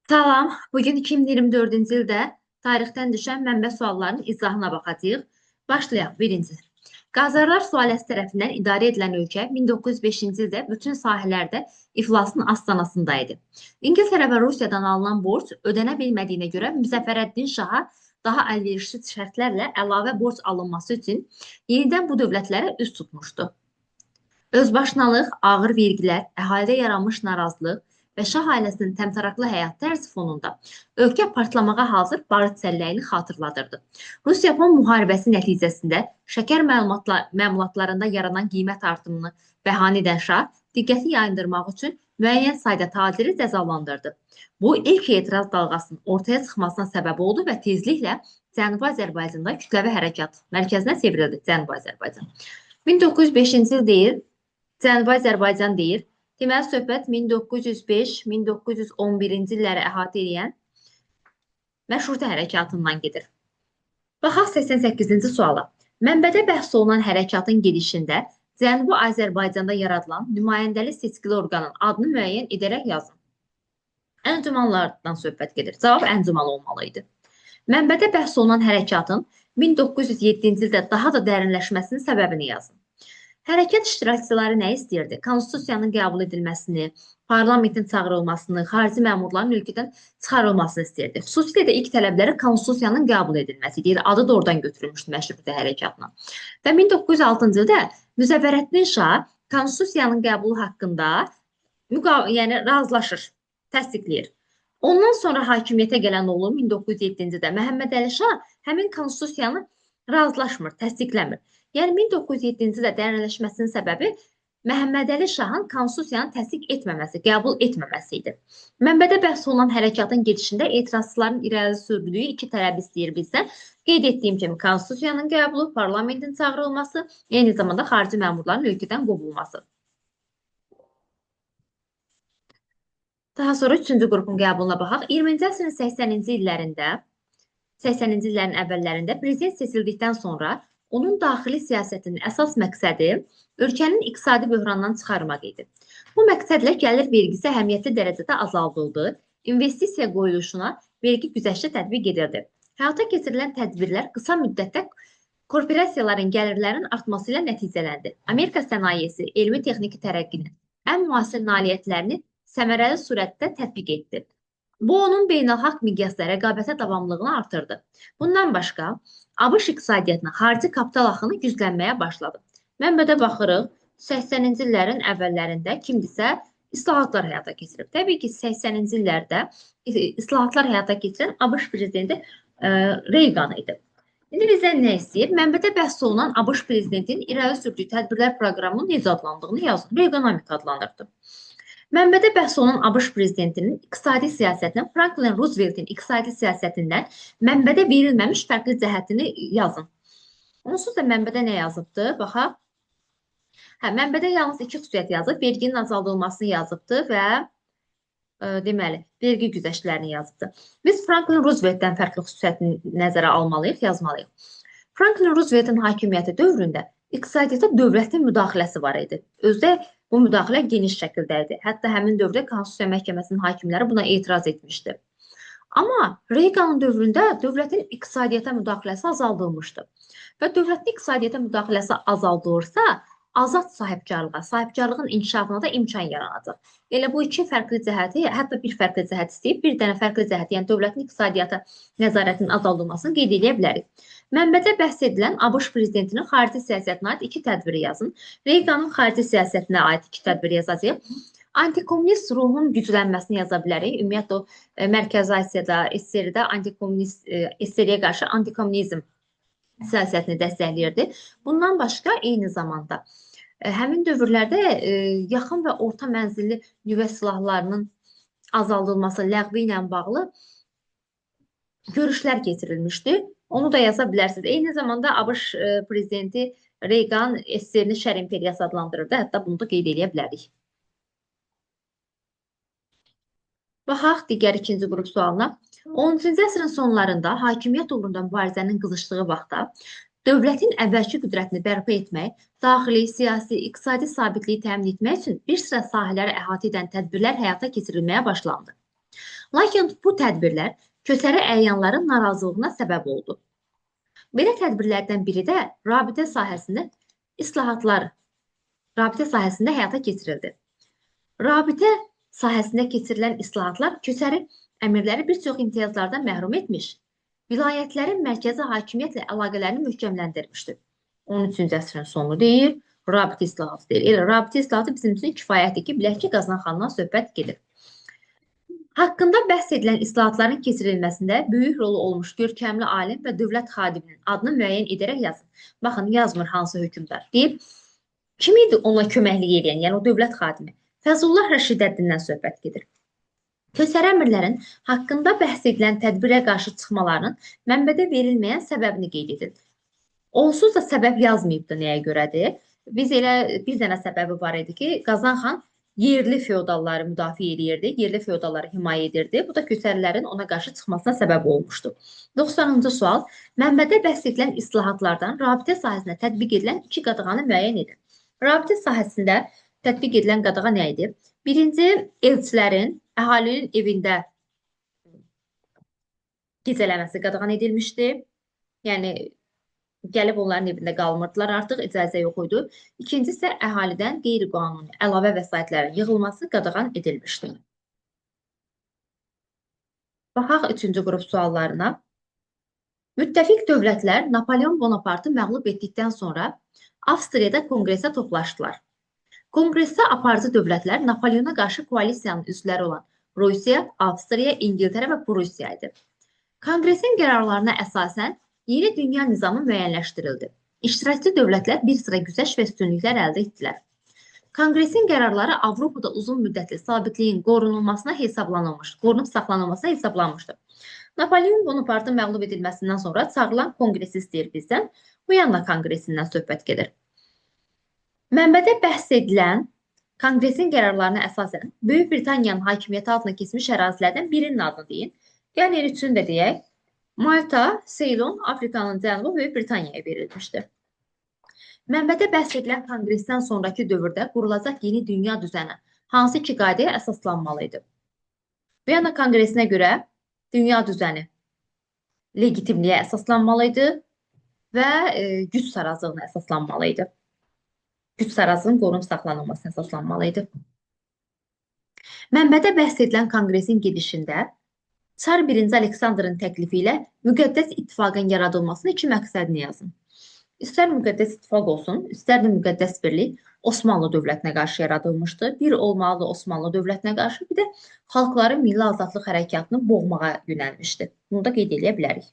Salam, bugün 2024-cü ildə tarixdən düşən mənbə suallarının izahına baxacağıq. Başlayaq. Birinci. Qazarlar sülaləsi tərəfindən idarə edilən ölkə 1905-ci ildə bütün sahələrdə iflasın astanasında idi. İngiltərə və Rusiyadan alınan borc ödənə bilmədiyinə görə Müzəffərəddin Şaha daha əlverişli şərtlərlə əlavə borc alınması üçün yenidən bu dövlətlərə üz tutmuşdu. Özbaşınalıq, ağır vergilər, əhalidə yaranmış narazılıq və şah ailəsinin təmtəraqlı həyat tərzi fonunda ölkə partlamağa hazır barıt səlləyini xatırladırdı. Rus-Yapon müharibəsi nəticəsində şəkər məmulatlarında yaranan qiymət artımını bəhanə edən şah diqqəti yayındırmaq üçün müəyyən sayda taciri cəzalandırdı. Bu ilk etiraz dalğasının ortaya çıxmasına səbəb oldu və tezliklə Cənubi Azərbaycanda kütləvi hərəkat mərkəzinə çevrildi. Cənubi Azərbaycan. 1905-ci il deyil, Cənubi Azərbaycan deyir. Deməli, söhbət 1905-1911-ci illəri əhatə edən məşrutə hərəkatından gedir. Baxaq 88-ci suala. Mənbədə bəhs olunan hərəkatın gedişində Cənubi Azərbaycanda yaradılan nümayəndəli seçkili orqanın adını müəyyən edərək yazın. Əncümanlardan söhbət gedir. Cavab əncüman olmalı idi. Mənbədə bəhs olunan hərəkatın 1907-ci ildə daha da dərinləşməsinin səbəbini yazın. Hərəkat iştirakçıları nə istəyirdi? Konstitusiyanın qəbul edilməsini, parlamentin çağırılmasını, xarici məmurların ölkədən çıxarılmasını istəyirdi. Xüsusilə də ilk tələbləri konstitusiyanın qəbul edilməsi deyil. Adı da oradan götürülmüşdü məşrutə hərəkatına. Və 1906-cı ildə Müzəffərəddin Şah konstitusiyanın qəbulu haqqında razılaşır, təsdiqləyir. Ondan sonra hakimiyyətə gələn oğlu 1907-ci ildə Məhəmməd Əli Şah həmin konstitusiyanı razılaşmır, təsdiqləmir. Yəni 1907-ci ildə dərinləşməsinin səbəbi Məhəmməd Əli Şahın konstitusiyanı təsdiq etməməsi, qəbul etməməsi idi. Mənbədə bəhs olunan hərəkatın gedişində etirazçıların irəli sürdüyü iki tələb istəyir bizdən. Qeyd etdiyim kimi konstitusiyanın qəbulu, parlamentin çağırılması, eyni zamanda xarici məmurların ölkədən qovulması. Daha sonra 3-cü qrupun qəbuluna baxaq. 20-ci əsrin 80-ci illərin əvvəllərində prezident seçildikdən sonra onun daxili siyasətinin əsas məqsədi ölkənin iqtisadi böhrandan çıxarmaq idi. Bu məqsədlə gəlir vergisi əhəmiyyətli dərəcədə azaldıldı, investisiya qoyuluşuna vergi güzəşti tətbiq edildi. Həyata keçirilən tədbirlər qısa müddətdə korporasiyaların gəlirlərinin artması ilə nəticələndi. Amerika sənayesi elmi-texniki tərəqqinin ən müasir nailiyyətlərini səmərəli surətdə tətbiq etdi. Bu, onun beynəlxalq miqyasda rəqabətə davamlılığını artırdı. Bundan başqa, ABŞ iqtisadiyyatına xarici kapital axını güclənməyə başladı. Mənbədə baxırıq, 80-ci illərin əvvəllərində kimdisə islahatlar həyata keçirib. Təbii ki, 80-ci illərdə islahatlar həyata keçirən ABŞ prezidenti Reagan idi. İndi bizdən nə istəyir? Mənbədə bəhs olunan ABŞ prezidentinin irəli sürdüyü tədbirlər proqramının necə adlandığını yazın. Reaganomic adlandırdı. Mənbədə bəhs olunan ABŞ prezidentinin iqtisadi siyasətindən, Franklin Roosevelt'in iqtisadi siyasətindən mənbədə verilməmiş fərqli cəhətini yazın. Onsuz da mənbədə nə yazıbdı? Baxaq. Mənbədə yalnız iki xüsusiyyət yazıb. Verginin azaldılmasını yazıbdı və deməli, vergi güzəştlərini yazıbdı. Biz Franklin Roosevelt'dən fərqli xüsusiyyətini nəzərə almalıyıq, yazmalıyıq. Franklin Roosevelt'in hakimiyyəti dövründə iqtisadiyyata dövlətin müdaxiləsi var idi. Özdə bu müdaxilə geniş şəkildə idi. Hətta həmin dövrdə Konstitusiya Məhkəməsinin hakimləri buna etiraz etmişdi. Amma Reaganın dövründə dövlətin iqtisadiyyata müdaxiləsi azaldılmışdı. Və dövlətin iqtisadiyyata müdaxiləsi azaldılırsa, azad sahibkarlığın inkişafına da imkan yaranacaq. Elə bu iki fərqli cəhəti, hətta bir fərqli cəhət istəyib, bir dənə fərqli cəhət, yəni dövlətin iqtisadiyyata nəzarətinin azaldılmasını qeyd edə bilərik. Mənbədə bəhs edilən ABŞ prezidentinin xarici siyasətinə aid iki tədbiri yazın. Reaganın xarici siyasətinə aid iki tədbiri yazacağıq. Antikomünist ruhun güclənməsini yaza bilərik. Ümumiyyətlə, Mərkəzi Asiyada, SSR-də SSR-yə qarşı antikomünizm siyasətini dəstəkləyirdi. Bundan başqa, eyni zamanda həmin dövrlərdə yaxın və orta mənzilli nüvə silahlarının azaldılması, ləğvi ilə bağlı görüşlər keçirilmişdi. Onu da yaza bilərsiniz. Eyni zamanda ABŞ prezidenti Reagan SSR-ni şər imperiyası adlandırırdı. Hətta bunu da qeyd edə bilərik. Baxaq digər ikinci qrup sualına. 10-cu əsrin sonlarında hakimiyyət uğrunda mübarizənin qızışdığı vaxtda dövlətin əvvəlki qüdrətini bərpa etmək, daxili, siyasi, iqtisadi sabitliyi təmin etmək üçün bir sıra sahələri əhatə edən tədbirlər həyata keçirilməyə başlandı. Lakin bu tədbirlər köçəri əyanların narazılığına səbəb oldu. Belə tədbirlərdən biri də islahatlar, rabitə sahəsində həyata keçirildi. Rabitə sahəsində keçirilən islahatlar köçəri əmirləri bir çox imtiyazlardan məhrum etmiş, vilayətlərin mərkəzi hakimiyyətlə əlaqələrini möhkəmləndirmişdir. 13-cü əsrin sonu deyir, rabitə islahatı deyir. Elə rabitə islahatı bizim üçün kifayətdir ki, bilək ki, Qazanxandan söhbət gedir. Haqqında bəhs edilən islahatların keçirilməsində böyük rolu olmuş görkəmli alim və dövlət xadiminin adını müəyyən edərək yazın. Baxın, yazmır hansı hökmdar. Deyib, kim idi ona köməklik edən, yəni o dövlət xadimi? Fəzullah Rəşidəddindən söhbət gedir. Köçəri əmirlərin haqqında bəhs edilən tədbirə qarşı çıxmalarının mənbədə verilməyən səbəbini qeyd edin. Onsuz da səbəb yazmayıbdır nəyə görədir. Bir dənə səbəbi var idi ki, Qazanxan yerli feodalları müdafiə edirdi, yerli feodalları himayə edirdi. Bu da köçərilərin ona qarşı çıxmasına səbəb olmuşdu. 90-cı sual. Mənbədə bəhs edilən islahatlardan rabitə sahəsində tətbiq edilən 2 qadağanı müəyyən edin. Rabitə sahəsində tətbiq edilən qadağa nə idi? Birinci, elçilərin əhalinin evində gecələməsi qadağan edilmişdi. Yəni, gəlib onların evində qalmırdılar, artıq icazə yox idi. İkincisi isə əhalidən qeyri-qanuni əlavə vəsaitlərin yığılması qadağan edilmişdi. Baxaq 3-cü qrup suallarına. Müttəfiq dövlətlər Napoleon Bonapartı məğlub etdikdən sonra Avstriyada konqresə toplaşdılar. Konqresə aparıcı dövlətlər Napoleona qarşı koalisiyanın üzvləri olan Rusiya, Avstriya, İngiltərə və Prusiya idi. Konqresin qərarlarına əsasən yeni dünya nizamı müəyyənləşdirildi. İştirakçı dövlətlər bir sıra güzəşt və üstünlüklər əldə etdilər. Konqresin qərarları Avropada uzun müddətli sabitliyin qorunub saxlanılmasına hesablanmışdır. Napoleon Bonapartın məğlub edilməsindən sonra çağırılan konqresi istəyir bizdən. Viyana konqresindən söhbət gedir. Mənbədə bəhs edilən konqresin qərarlarına əsasən Böyük Britaniyanın hakimiyyəti altına keçmiş ərazilərdən birinin adını deyin. Yəni, üçün də deyək, Malta, Ceylon, Afrikanın cənubu Böyük Britaniyaya verilmişdir. Mənbədə bəhs edilən konqresdən sonraki dövrdə qurulacaq yeni dünya düzəni hansı iki qaydaya əsaslanmalıydı? Viyana konqresinə görə dünya düzəni legitimliyə əsaslanmalıydı və güc sarazlığına əsaslanmalıydı. Güc sarazlığının qorunub saxlanılmasına əsaslanmalıydı. Mənbədə bəhs edilən konqresin gedişində Çar 1-ci Aleksandrın təklifi ilə müqəddəs ittifaqın yaradılmasının 2 məqsədini yazın. İstər müqəddəs ittifaq olsun, istər də müqəddəs birlik Osmanlı dövlətinə qarşı yaradılmışdı. Bir olmalı Osmanlı dövlətinə qarşı, bir də xalqların milli azadlıq hərəkatını boğmağa yönəlmişdi. Bunu da qeyd edə bilərik.